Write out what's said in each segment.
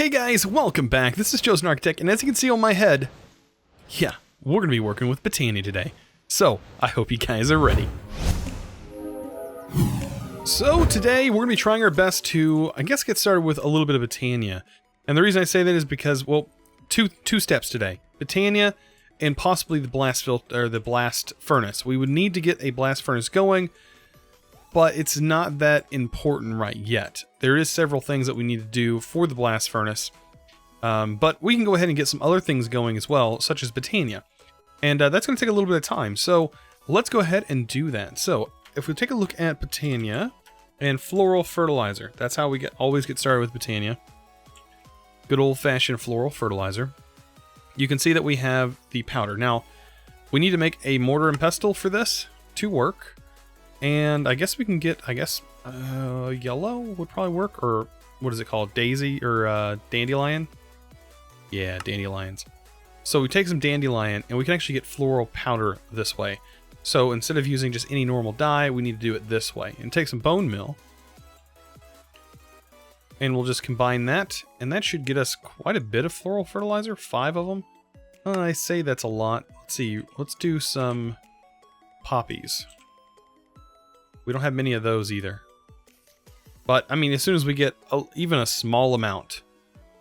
Hey guys, welcome back. This is ChosenArchitect, and as you can see on my head, yeah, we're going to be working with Botania today. So, I hope you guys are ready. So today, we're going to be trying our best to, I guess, get started with a little bit of Botania. And the reason I say that is because, well, two steps today. Botania and possibly the blast furnace. We would need to get a blast furnace going, but it's not that important right yet. There is several things that we need to do for the blast furnace, but we can go ahead and get some other things going as well, such as Botania. And that's going to take a little bit of time, so let's go ahead and do that. So if we take a look at Botania and Floral Fertilizer, that's how we always get started with Botania. Good old-fashioned Floral Fertilizer. You can see that we have the powder. Now, we need to make a mortar and pestle for this to work. And I guess we can get, yellow would probably work, or what is it called? Daisy, or dandelion? Yeah, dandelions. So we take some dandelion, and we can actually get floral powder this way. So instead of using just any normal dye, we need to do it this way. And take some bone meal. And we'll just combine that, and that should get us quite a bit of floral fertilizer, 5 of them. I say that's a lot. Let's see, let's do some poppies. We don't have many of those either. But, I mean, as soon as we get even a small amount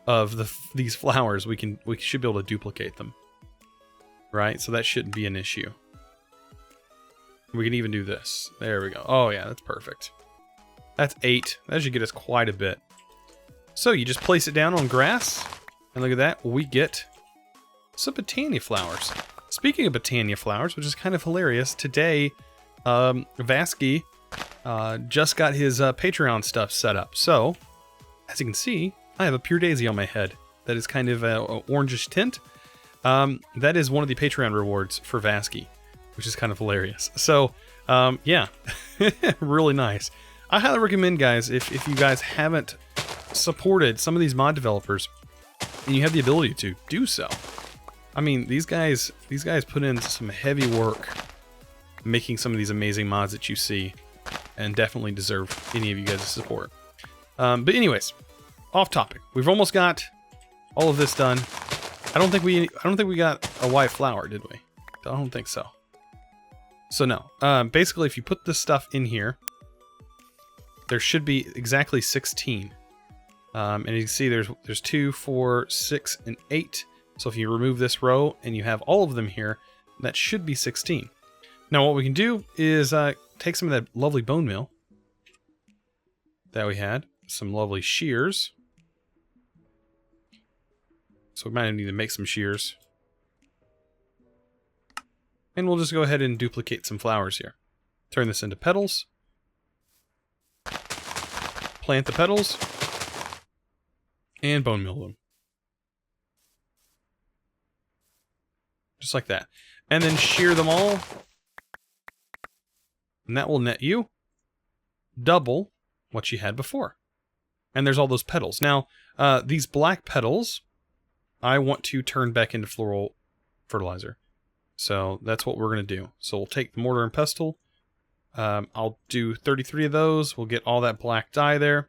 of these flowers, we should be able to duplicate them. Right? So that shouldn't be an issue. We can even do this. There we go. Oh, yeah, that's perfect. That's 8. That should get us quite a bit. So you just place it down on grass, and look at that, we get some Botania flowers. Speaking of Botania flowers, which is kind of hilarious, today, Vasky just got his Patreon stuff set up. So, as you can see, I have a pure daisy on my head that is kind of an orangish tint. That is one of the Patreon rewards for Vasky, which is kind of hilarious. So, yeah, really nice. I highly recommend, guys, if you guys haven't supported some of these mod developers and you have the ability to do so. I mean, these guys put in some heavy work making some of these amazing mods that you see, and definitely deserve any of you guys' support. But anyways, off topic. We've almost got all of this done. I don't think we got a white flower, did we? I don't think so. So no. Basically, if you put this stuff in here, there should be exactly 16. And you can see there's 2, 4, 6, and 8. So if you remove this row and you have all of them here, that should be 16. Now what we can do is take some of that lovely bone meal that we had, some lovely shears. So we might need to make some shears. And we'll just go ahead and duplicate some flowers here. Turn this into petals. Plant the petals. And bone meal them. Just like that. And then shear them all. And that will net you double what you had before. And there's all those petals. Now, these black petals, I want to turn back into floral fertilizer. So that's what we're going to do. So we'll take the mortar and pestle. I'll do 33 of those. We'll get all that black dye there.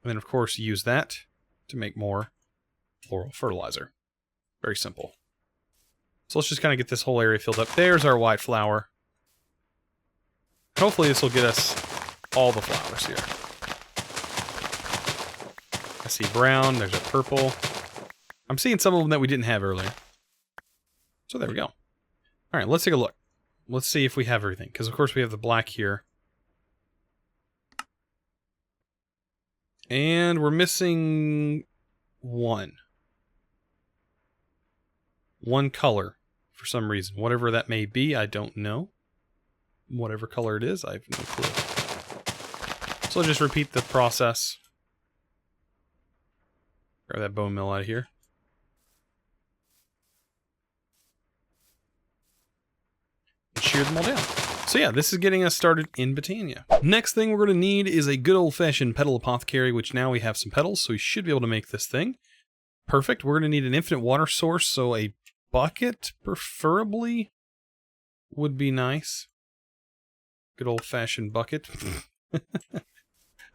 And then, of course, use that to make more floral fertilizer. Very simple. So let's just kind of get this whole area filled up. There's our white flower. Hopefully this will get us all the flowers here. I see brown, there's a purple. I'm seeing some of them that we didn't have earlier. So there we go. Alright, let's take a look. Let's see if we have everything, because of course we have the black here. And we're missing one. One color, for some reason. Whatever that may be, I don't know. Whatever color it is, I have no clue. So I'll just repeat the process. Grab that bone meal out of here. And shear them all down. So yeah, this is getting us started in Botania. Next thing we're going to need is a good old-fashioned petal apothecary, which now we have some petals, so we should be able to make this thing. Perfect. We're going to need an infinite water source, so a bucket, preferably, would be nice. Good old-fashioned bucket.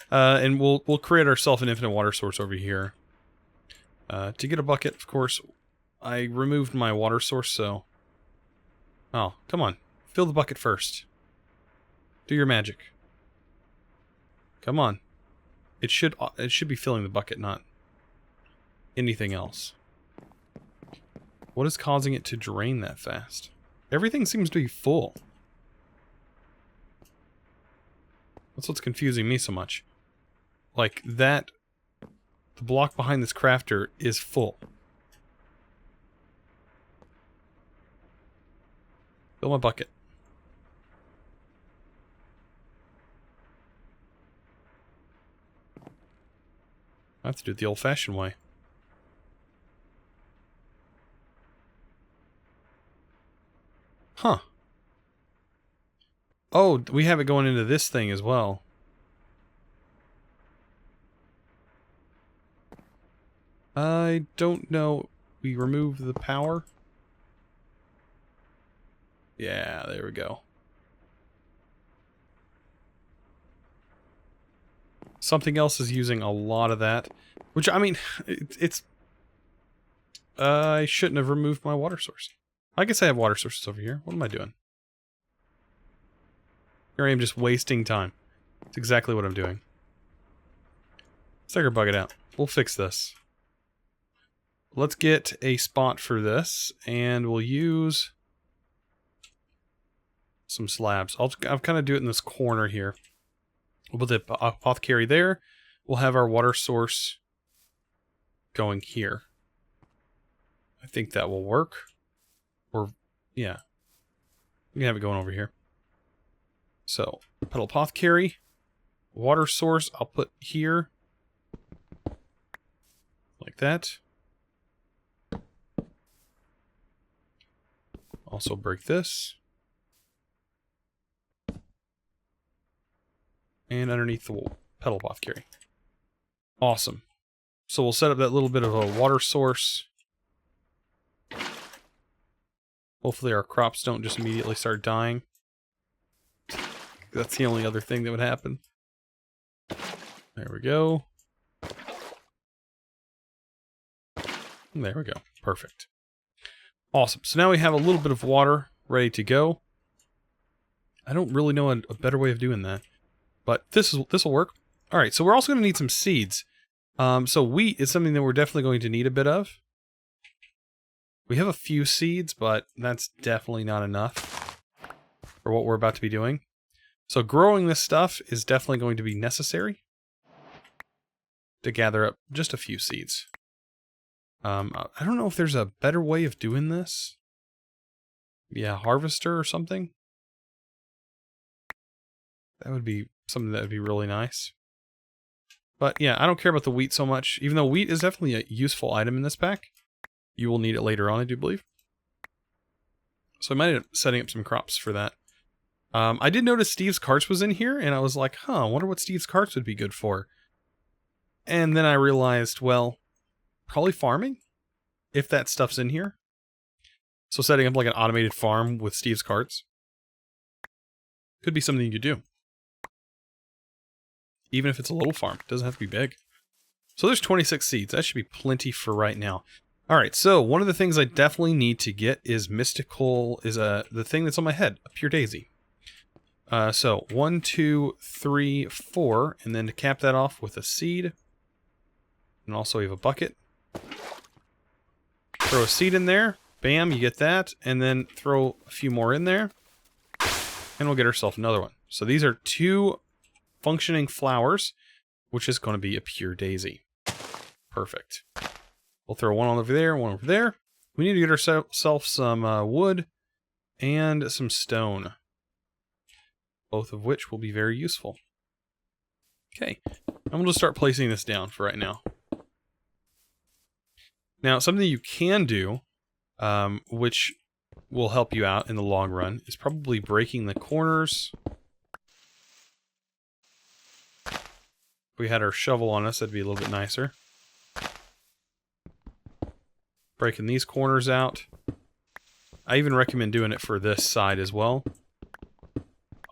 And we'll create ourselves an infinite water source over here. To get a bucket, of course, I removed my water source, so... Oh, come on. Fill the bucket first. Do your magic. Come on. It should be filling the bucket, not anything else. What is causing it to drain that fast? Everything seems to be full. That's what's confusing me so much. Like, that... The block behind this crafter is full. Fill my bucket. I have to do it the old-fashioned way. Huh. Oh, we have it going into this thing as well. I don't know. We remove the power. Yeah, there we go. Something else is using a lot of that. Which, I mean, it's... I shouldn't have removed my water source. I guess I have water sources over here. What am I doing? Here I am just wasting time. That's exactly what I'm doing. Let's take our bucket out. We'll fix this. Let's get a spot for this, and we'll use some slabs. I'll kind of do it in this corner here. We'll put the apothecary there. We'll have our water source going here. I think that will work. Or, yeah. We can have it going over here. So, petal apothecary. Water source I'll put here. Like that. Also break this. And underneath the petal apothecary. Awesome. So we'll set up that little bit of a water source. Hopefully our crops don't just immediately start dying. That's the only other thing that would happen. There we go. And there we go. Perfect. Awesome. So now we have a little bit of water ready to go. I don't really know a better way of doing that. But this will work. Alright, so we're also going to need some seeds. So wheat is something that we're definitely going to need a bit of. We have a few seeds, but that's definitely not enough for what we're about to be doing. So growing this stuff is definitely going to be necessary to gather up just a few seeds. I don't know if there's a better way of doing this. Yeah, harvester or something. That would be something that would be really nice. But yeah, I don't care about the wheat so much, even though wheat is definitely a useful item in this pack. You will need it later on, I do believe. So I might end up setting up some crops for that. I did notice Steve's carts was in here, and I was like, huh, I wonder what Steve's carts would be good for. And then I realized, well, probably farming, if that stuff's in here. So setting up like an automated farm with Steve's carts could be something you could do. Even if it's a little farm, it doesn't have to be big. So there's 26 seeds. That should be plenty for right now. Alright, so one of the things I definitely need to get is mystical, the thing that's on my head, a pure daisy. So 1, 2, 3, 4, and then to cap that off with a seed. And also we have a bucket. Throw a seed in there. Bam, you get that. And then throw a few more in there. And we'll get ourselves another one. So these are 2 functioning flowers, which is going to be a pure daisy. Perfect. We'll throw one over there, one over there. We need to get ourselves some wood and some stone. Both of which will be very useful. Okay, I'm going to start placing this down for right now. Now, something you can do, which will help you out in the long run, is probably breaking the corners. If we had our shovel on us, that'd be a little bit nicer. Breaking these corners out. I even recommend doing it for this side as well.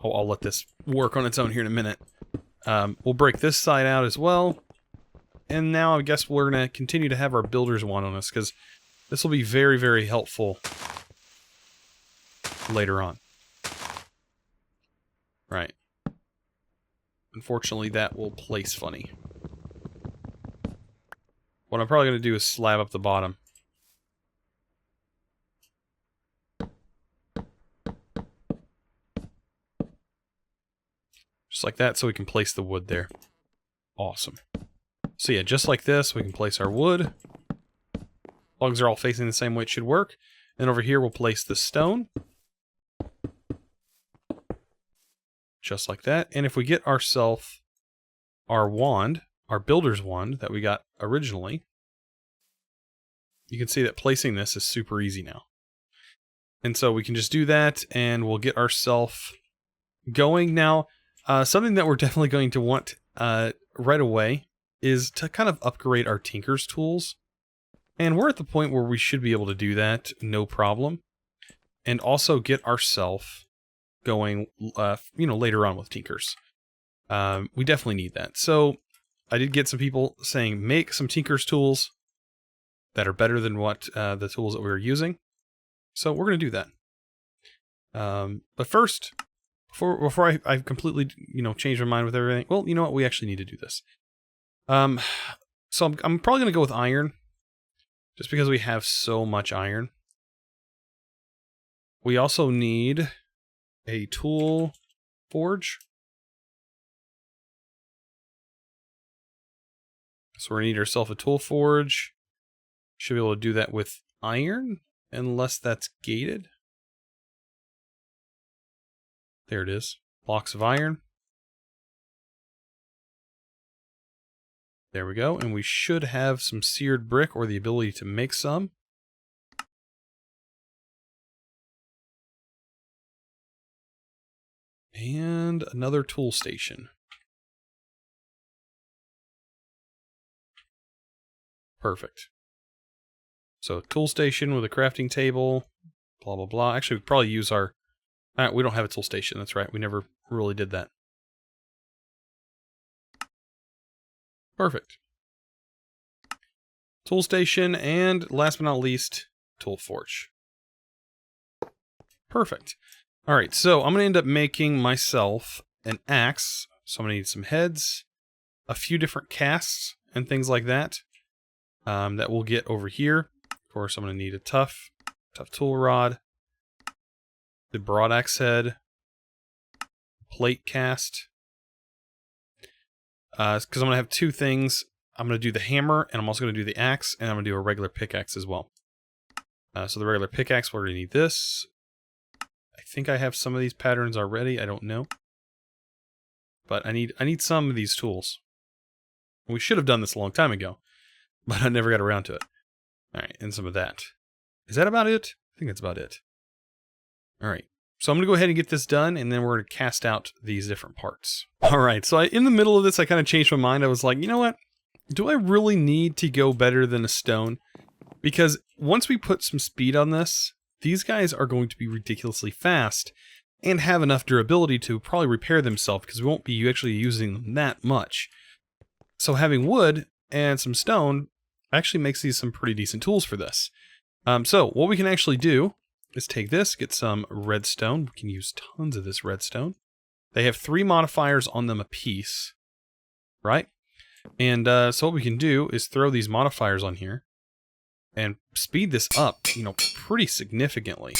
I'll let this work on its own here in a minute. We'll break this side out as well. and now I guess we're going to continue to have our builder's wand on us, because this will be very, very helpful later on. Right. Unfortunately, that will place funny. What I'm probably going to do is slab up the bottom. Just like that, so we can place the wood there. Awesome. So yeah, just like this, we can place our wood. Logs are all facing the same way it should work. And over here, we'll place the stone. Just like that. And if we get ourselves our wand, our builder's wand that we got originally, you can see that placing this is super easy now. And so we can just do that, and we'll get ourselves going. Now, something that we're definitely going to want right away is to kind of upgrade our Tinker's tools. And we're at the point where we should be able to do that, no problem. And also get ourselves going, later on with Tinkers. We definitely need that. So I did get some people saying make some Tinker's tools that are better than what the tools that we were using. So we're going to do that. But first, before I completely, change my mind with everything, well, you know what? We actually need to do this. So I'm probably going to go with iron, just because we have so much iron. We also need a tool forge. So we're going to need ourselves a tool forge. Should be able to do that with iron, unless that's gated. There it is. Blocks of iron. There we go. And we should have some seared brick, or the ability to make some. And another tool station. Perfect. So tool station with a crafting table, blah, blah, blah. Actually, we could probably use our... we don't have a tool station, that's right. We never really did that. Perfect. Tool station, and last but not least, tool forge. Perfect. Alright, so I'm going to end up making myself an axe. So I'm going to need some heads, a few different casts, and things like that. That we'll get over here. Of course, I'm going to need a tough tool rod, the broad axe head, plate cast. Because I'm going to have two things. I'm going to do the hammer, and I'm also going to do the axe, and I'm going to do a regular pickaxe as well. So the regular pickaxe, we're going to need this. I think I have some of these patterns already. I don't know. But I need some of these tools. We should have done this a long time ago, but I never got around to it. Alright, and some of that. Is that about it? I think that's about it. Alright, so I'm going to go ahead and get this done, and then we're going to cast out these different parts. Alright, so in the middle of this, I kind of changed my mind. I was like, you know what? Do I really need to go better than a stone? Because once we put some speed on this, these guys are going to be ridiculously fast and have enough durability to probably repair themselves, because we won't be actually using them that much. So having wood and some stone actually makes these some pretty decent tools for this. So what we can actually do is take this, get some redstone. We can use tons of this redstone. They have 3 modifiers on them apiece, right? And so what we can do is throw these modifiers on here and speed this up, pretty significantly.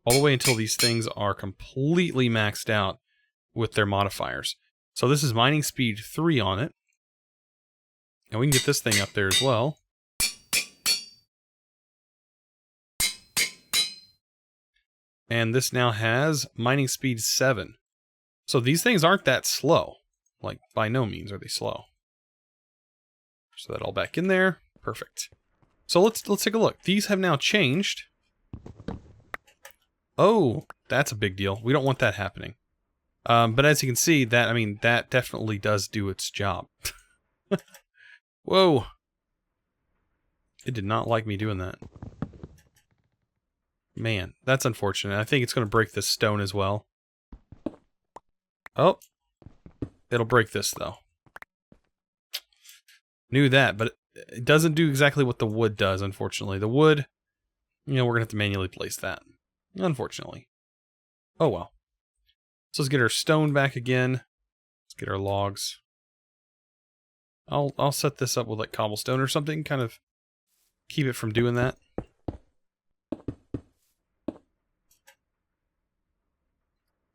All the way until these things are completely maxed out with their modifiers. So this is mining speed 3 on it. And we can get this thing up there as well. And this now has mining speed 7. So these things aren't that slow. Like, by no means are they slow. So that all back in there. Perfect. So let's take a look. These have now changed. Oh, that's a big deal. We don't want that happening. But as you can see, that definitely does do its job. Whoa. It did not like me doing that. Man, that's unfortunate. I think it's going to break this stone as well. Oh, It'll break this, though. Knew that, but it doesn't do exactly what the wood does, unfortunately. The wood, we're going to have to manually place that. Unfortunately. Oh, well. So let's get our stone back again. Let's get our logs. I'll set this up with like cobblestone or something, kind of keep it from doing that.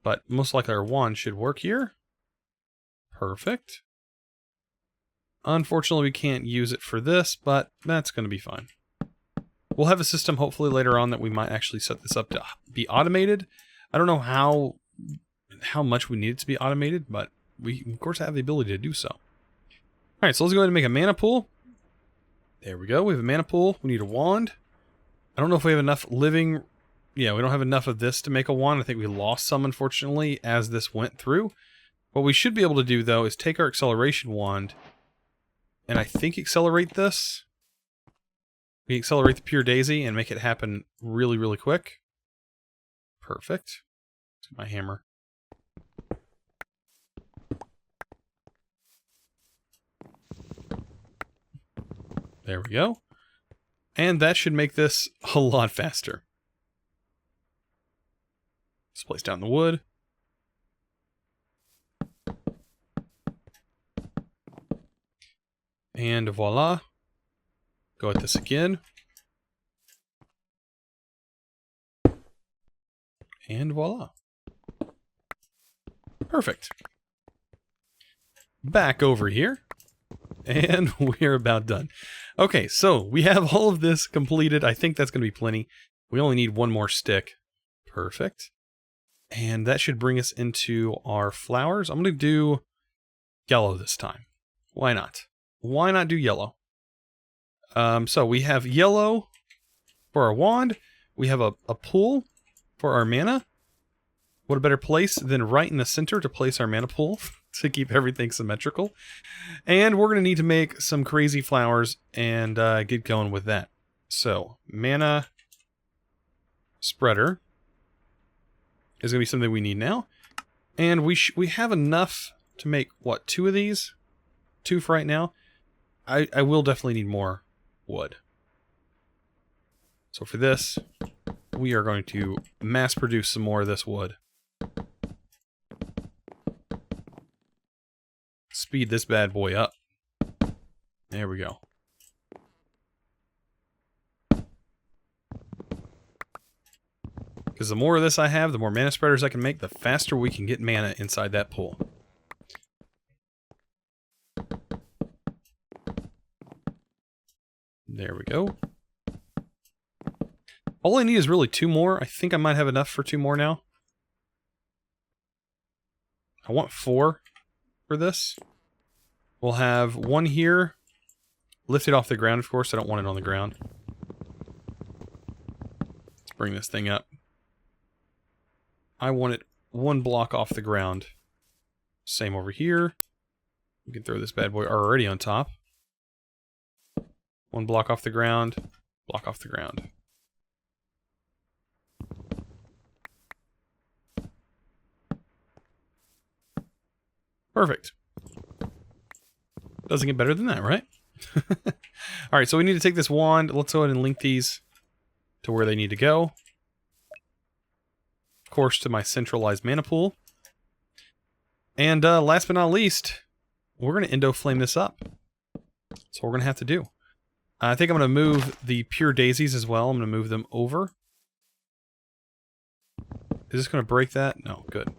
But most likely our wand should work here. Perfect. Unfortunately, we can't use it for this, but that's going to be fine. We'll have a system hopefully later on that we might actually set this up to be automated. I don't know how much we need it to be automated, but we of course have the ability to do so. Alright, so let's go ahead and make a mana pool. There we go, we have a mana pool. We need a wand. I don't know if we have enough living... Yeah, we don't have enough of this to make a wand. I think we lost some, unfortunately, as this went through. What we should be able to do, though, is take our acceleration wand and I think accelerate this. We accelerate the pure daisy and make it happen really, really quick. Perfect. Let's get my hammer. There we go. And that should make this a lot faster. Let's place down the wood. And voila. Go at this again. And voila. Perfect. Back over here. And we're about done. Okay, so we have all of this completed. I think that's going to be plenty. We only need one more stick. Perfect. And that should bring us into our flowers. I'm going to do yellow this time. Why not? Why not do yellow? So we have yellow for our wand. We have a pool for our mana. What a better place than right in the center to place our mana pool to keep everything symmetrical. And we're going to need to make some crazy flowers and get going with that. So, mana spreader is going to be something we need now. And we have enough to make, what, 2 of these? 2 for right now. I will definitely need more wood. So for this, we are going to mass produce some more of this wood. Speed this bad boy up. There we go. Because the more of this I have, the more mana spreaders I can make, the faster we can get mana inside that pool. There we go. All I need is really 2 more. I think I might have enough for 2 more now. I want 4 for this. We'll have 1 here. Lifted off the ground, of course. I don't want it on the ground. Let's bring this thing up. I want it 1 block off the ground. Same over here. We can throw this bad boy already on top. 1 block off the ground. Block off the ground. Perfect. Doesn't get better than that, right? Alright, so we need to take this wand. Let's go ahead and link these to where they need to go. Of course, to my centralized mana pool. And last but not least, we're going to Endo Flame this up. That's what we're going to have to do. I think I'm going to move the pure daisies as well. I'm going to move them over. Is this going to break that? No, good.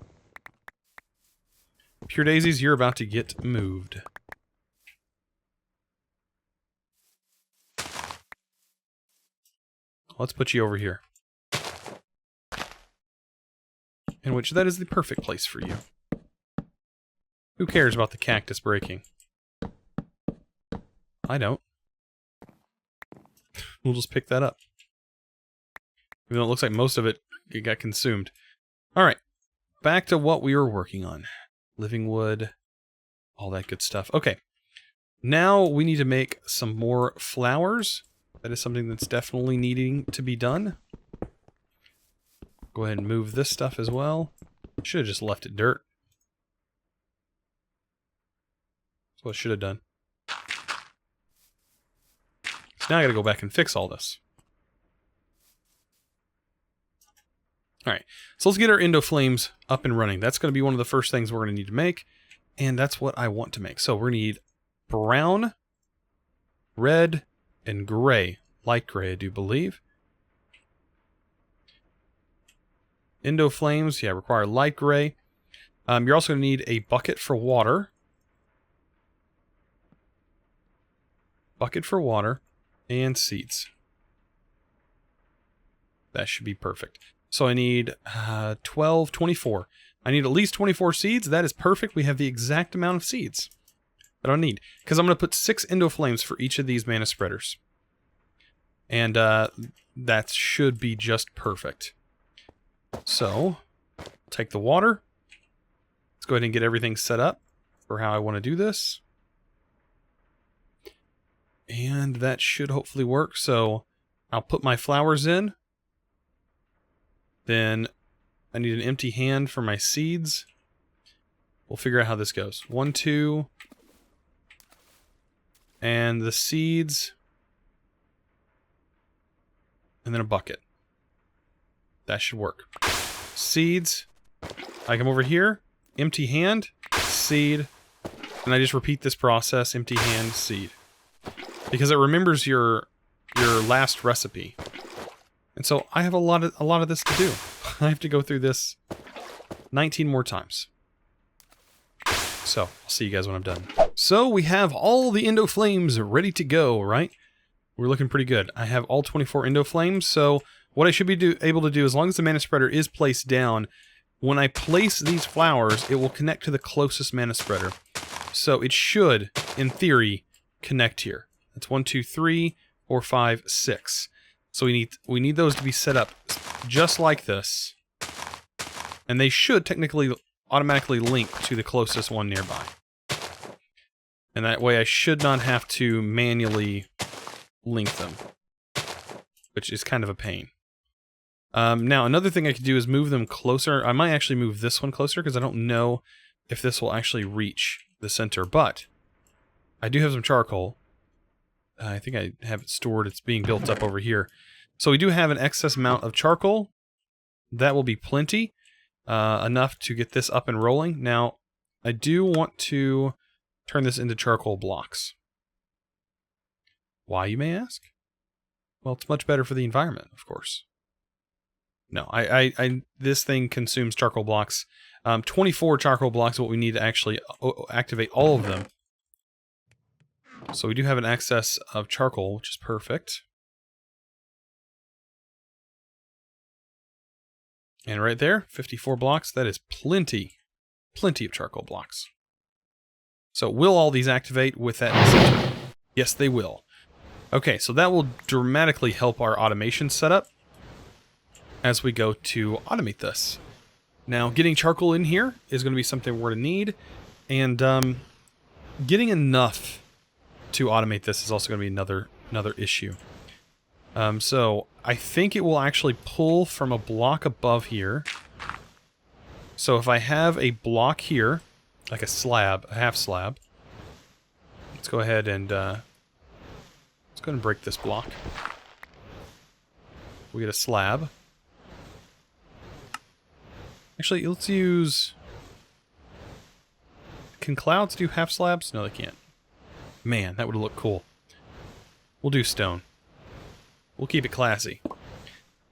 Pure daisies, you're about to get moved. Let's put you over here. In which that is the perfect place for you. Who cares about the cactus breaking? I don't. We'll just pick that up. Even though it looks like most of it got consumed. Alright. Back to what we were working on. Living wood. All that good stuff. Okay. Now we need to make some more flowers. That is something that's definitely needing to be done. Go ahead and move this stuff as well. Should have just left it dirt. That's what I should have done. So now I gotta go back and fix all this. Alright, so let's get our Endo Flames up and running. That's going to be one of the first things we're going to need to make, and that's what I want to make. So we're going to need brown, red, and gray. Light gray, I do believe. Endo Flames, yeah, require light gray. You're also going to need a bucket for water. Bucket for water, and seeds. That should be perfect. So I need 24. I need at least 24 seeds. That is perfect. We have the exact amount of seeds that I need. Because I'm going to put 6 Endo Flames for each of these mana spreaders. And that should be just perfect. So, take the water. Let's go ahead and get everything set up for how I want to do this. And that should hopefully work. So, I'll put my flowers in. Then I need an empty hand for my seeds. We'll figure out how this goes. 1, 2. And the seeds. And then a bucket. That should work. Seeds. I come over here. Empty hand. Seed. And I just repeat this process. Empty hand, seed. Because it remembers your last recipe. And so I have a lot of this to do. I have to go through this 19 more times. So, I'll see you guys when I'm done. So, we have all the Endo Flames ready to go, right? We're looking pretty good. I have all 24 Endo Flames, so what I should be able to do, as long as the mana spreader is placed down, when I place these flowers, it will connect to the closest mana spreader. So, it should, in theory, connect here. That's 1, 2, 3, 4, 5, 6. So we need those to be set up just like this. And they should technically automatically link to the closest one nearby. And that way I should not have to manually link them. Which is kind of a pain. Now another thing I could do is move them closer. I might actually move this one closer because I don't know if this will actually reach the center. But I do have some charcoal. I think I have it stored. It's being built up over here. So we do have an excess amount of charcoal. That will be plenty. Enough to get this up and rolling. Now, I do want to turn this into charcoal blocks. Why, you may ask? Well, it's much better for the environment, of course. No, this thing consumes charcoal blocks. 24 charcoal blocks is what we need to actually activate all of them. So we do have an excess of charcoal, which is perfect. And right there, 54 blocks. That is plenty. Plenty of charcoal blocks. So will all these activate with that in the center? Yes, they will. Okay, so that will dramatically help our automation setup as we go to automate this. Now, getting charcoal in here is going to be something we're going to need. And getting enough to automate this is also going to be another issue. So I think it will actually pull from a block above here. So if I have a block here, like a slab, a half slab, let's go ahead and break this block. We get a slab. Actually, let's use. Can clouds do half slabs? No, they can't. Man, that would look cool. We'll do stone. We'll keep it classy.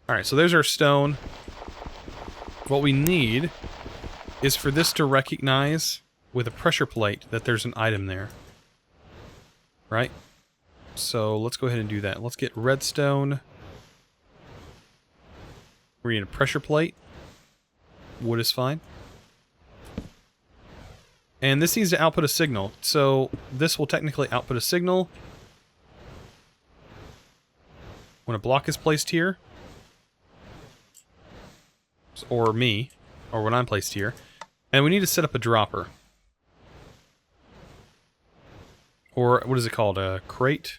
Alright, so there's our stone. What we need is for this to recognize with a pressure plate that there's an item there. Right? So let's go ahead and do that. Let's get redstone. We need a pressure plate. Wood is fine. And this needs to output a signal. So this will technically output a signal when a block is placed here. Or me. Or when I'm placed here. And we need to set up a dropper. Or what is it called? A crate?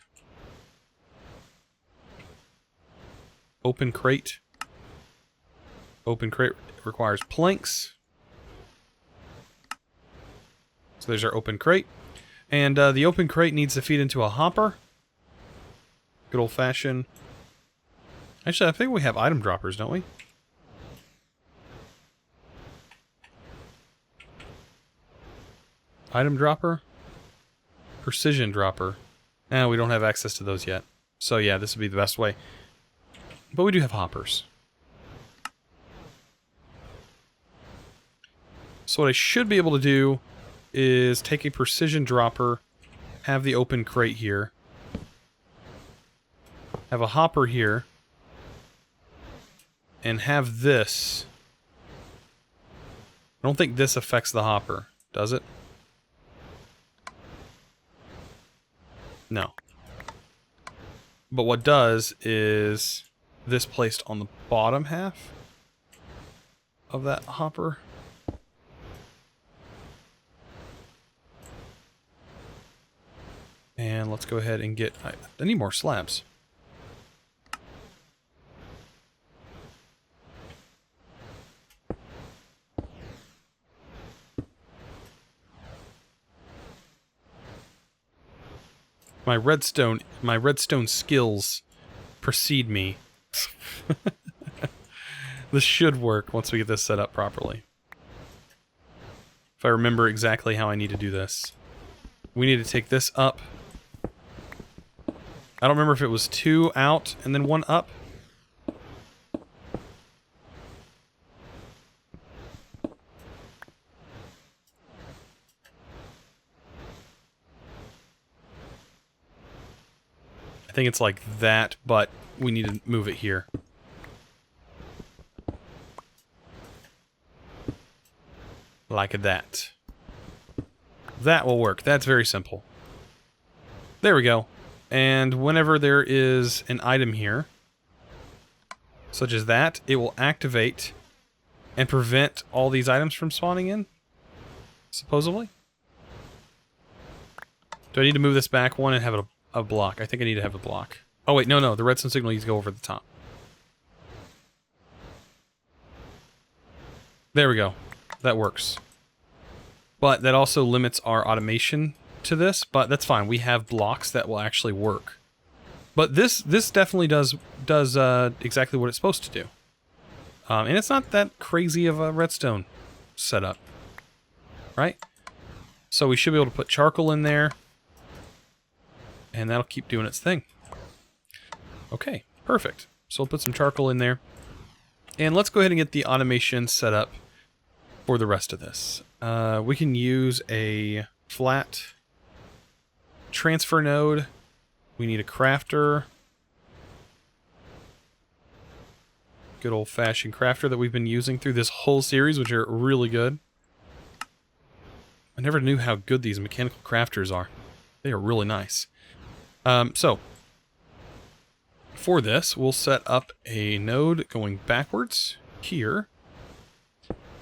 Open crate. Open crate requires planks. So there's our open crate. And the open crate needs to feed into a hopper. Good old-fashioned. Actually, I think we have item droppers, don't we? Item dropper? Precision dropper. No, we don't have access to those yet. So yeah, this would be the best way. But we do have hoppers. So what I should be able to do is take a precision dropper, have the open crate here, have a hopper here, and have this. I don't think this affects the hopper, does it? No. But what does is this placed on the bottom half of that hopper. And let's go ahead and get... I need more slabs. My redstone skills precede me. This should work once we get this set up properly. If I remember exactly how I need to do this. We need to take this up. I don't remember if it was 2 out and then 1 up. I think it's like that, but we need to move it here. Like that. That will work. That's very simple. There we go. And whenever there is an item here, such as that, it will activate and prevent all these items from spawning in, supposedly. Do I need to move this back one and have it a block? I think I need to have a block. Oh wait, no, the redstone signal needs to go over the top. There we go. That works. But that also limits our automation to this, but that's fine. We have blocks that will actually work. But this definitely does exactly what it's supposed to do. And it's not that crazy of a redstone setup. Right? So we should be able to put charcoal in there. And that'll keep doing its thing. Okay, perfect. So we'll put some charcoal in there. And let's go ahead and get the automation set up for the rest of this. We can use a flat transfer node. We need a crafter. Good old-fashioned crafter that we've been using through this whole series, which are really good. I never knew how good these mechanical crafters are. They are really nice. So, for this, we'll set up a node going backwards here,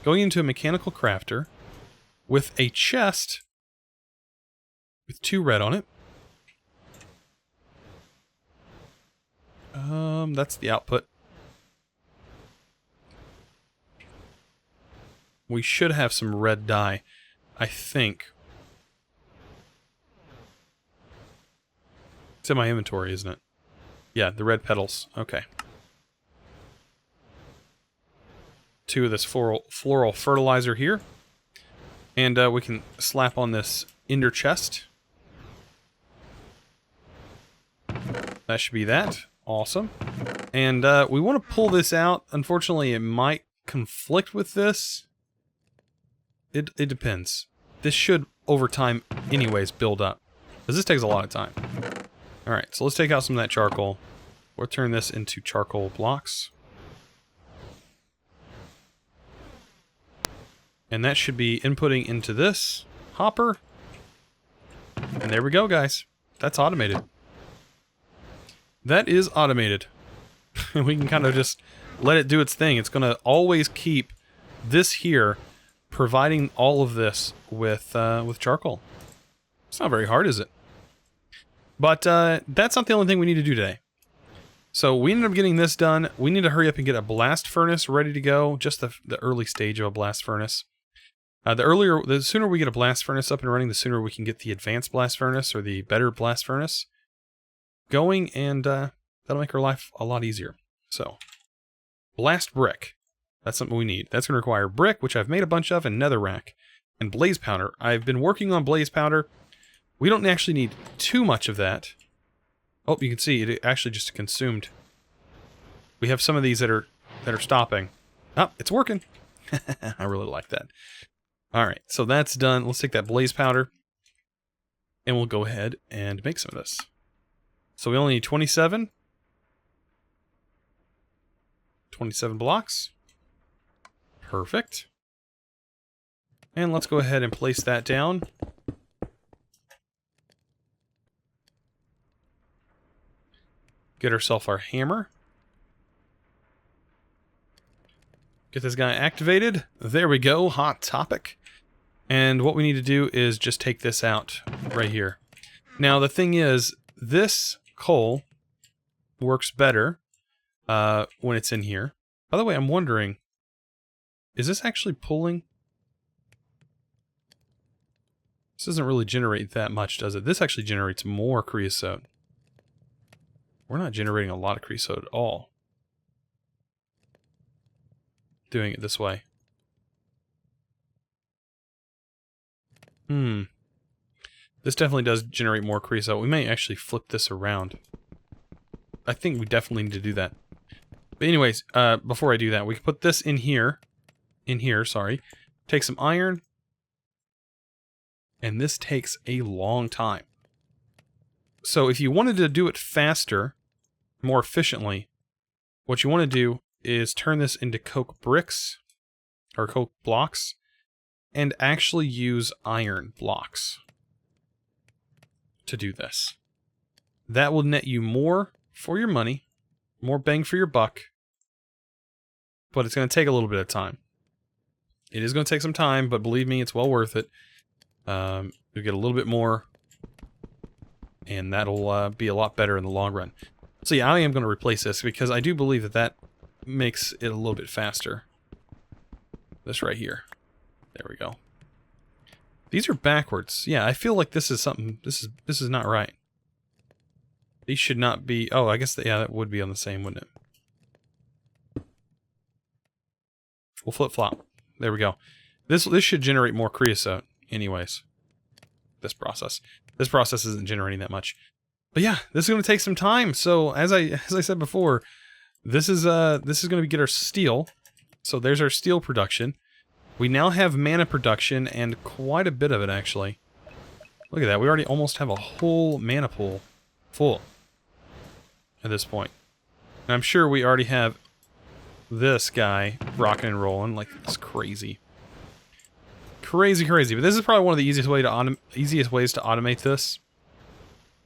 going into a mechanical crafter with a chest with 2 red on it. That's the output. We should have some red dye, I think. It's in my inventory, isn't it? Yeah, the red petals. Okay. 2 of this floral fertilizer here. And we can slap on this ender chest. That should be that. Awesome. And we want to pull this out. Unfortunately, it might conflict with this. It depends. This should, over time, anyways, build up. Because this takes a lot of time. Alright, so let's take out some of that charcoal. We'll turn this into charcoal blocks. And that should be inputting into this hopper. And there we go, guys. That's automated. That is automated. We can kind of just let it do its thing. It's going to always keep this here providing all of this with charcoal. It's not very hard, is it? But that's not the only thing we need to do today. So we ended up getting this done. We need to hurry up and get a blast furnace ready to go. Just the early stage of a blast furnace. The sooner we get a blast furnace up and running, the sooner we can get the advanced blast furnace or the better blast furnace going, and that'll make our life a lot easier. So, blast brick. That's something we need. That's going to require brick, which I've made a bunch of, and netherrack, and blaze powder. I've been working on blaze powder. We don't actually need too much of that. Oh, you can see it actually just consumed. We have some of these that are stopping. Oh, it's working. I really like that. All right, so that's done. Let's take that blaze powder, and we'll go ahead and make some of this. So we only need 27 blocks. Perfect. And let's go ahead and place that down. Get ourselves our hammer. Get this guy activated. There we go, hot topic. And what we need to do is just take this out right here. Now the thing is, this coal works better when it's in here. By the way, I'm wondering, is this actually pulling? This doesn't really generate that much, does it? This actually generates more creosote. We're not generating a lot of creosote at all. Doing it this way. This definitely does generate more creosote. We may actually flip this around. I think we definitely need to do that. But anyways, before I do that, we can put this in here. Sorry. Take some iron. And this takes a long time. So if you wanted to do it faster, more efficiently, what you want to do is turn this into coke bricks, or coke blocks, and actually use iron blocks to do this. That will net you more for your money, more bang for your buck, but it's going to take a little bit of time. It is going to take some time, but believe me, it's well worth it. You'll get a little bit more, and that'll be a lot better in the long run. So yeah, I am going to replace this because I do believe that that makes it a little bit faster. This right here. There we go. These are backwards. Yeah, I feel like this is something. This is not right. These should not be. Oh, I guess yeah, that would be on the same, wouldn't it? We'll flip flop. There we go. This should generate more creosote, anyways. This process isn't generating that much. But yeah, this is going to take some time. So as I said before, this is going to get our steel. So there's our steel production. We now have mana production, and quite a bit of it, actually. Look at that. We already almost have a whole mana pool full at this point. And I'm sure we already have this guy rocking and rolling like it's crazy. Crazy. But this is probably one of the easiest ways to automate this.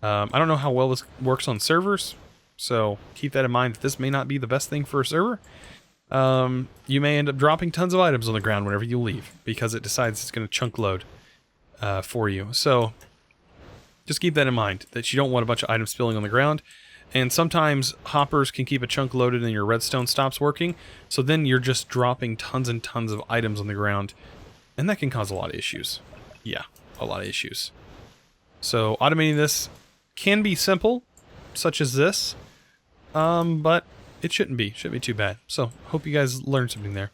I don't know how well this works on servers, so keep that in mind that this may not be the best thing for a server. You may end up dropping tons of items on the ground whenever you leave, because it decides it's going to chunk load for you. So just keep that in mind, that you don't want a bunch of items spilling on the ground. And sometimes hoppers can keep a chunk loaded and your redstone stops working, so then you're just dropping tons and tons of items on the ground, and that can cause a lot of issues. Yeah, a lot of issues. So automating this can be simple, such as this, but it shouldn't be too bad. So hope you guys learned something there.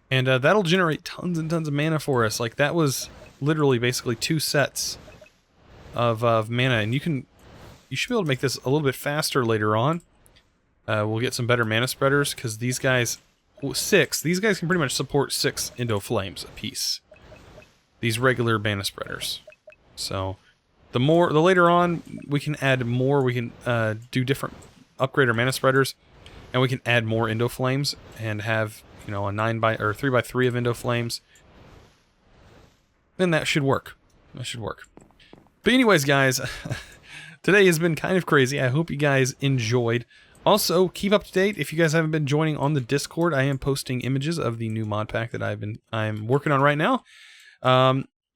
And that'll generate tons and tons of mana for us. Like, that was literally basically 2 sets of mana, and you should be able to make this a little bit faster later on. We'll get some better mana spreaders, because these guys, these guys can pretty much support 6 Endo Flames apiece. These regular mana spreaders. So the later on we can add more, we can upgrade our mana spreaders, and we can add more Endo Flames and have, you know, a 3x3 of Endo Flames. Then that should work. But anyways, guys, today has been kind of crazy. I hope you guys enjoyed. Also, keep up to date. If you guys haven't been joining on the Discord, I am posting images of the new mod pack that I'm working on right now.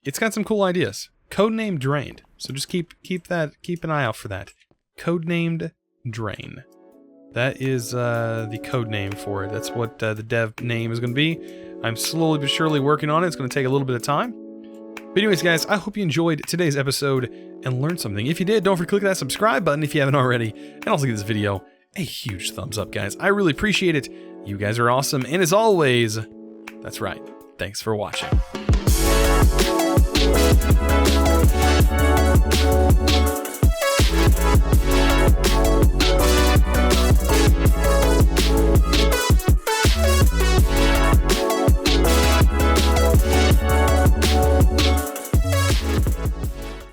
It's got some cool ideas. Codename Drained. So just keep an eye out for that. Codenamed Drain. That is the code name for it. That's what the dev name is going to be. I'm slowly but surely working on it. It's going to take a little bit of time. But anyways, guys, I hope you enjoyed today's episode and learned something. If you did, don't forget to click that subscribe button if you haven't already. And also give this video a huge thumbs up, guys. I really appreciate it. You guys are awesome. And as always, that's right. Thanks for watching.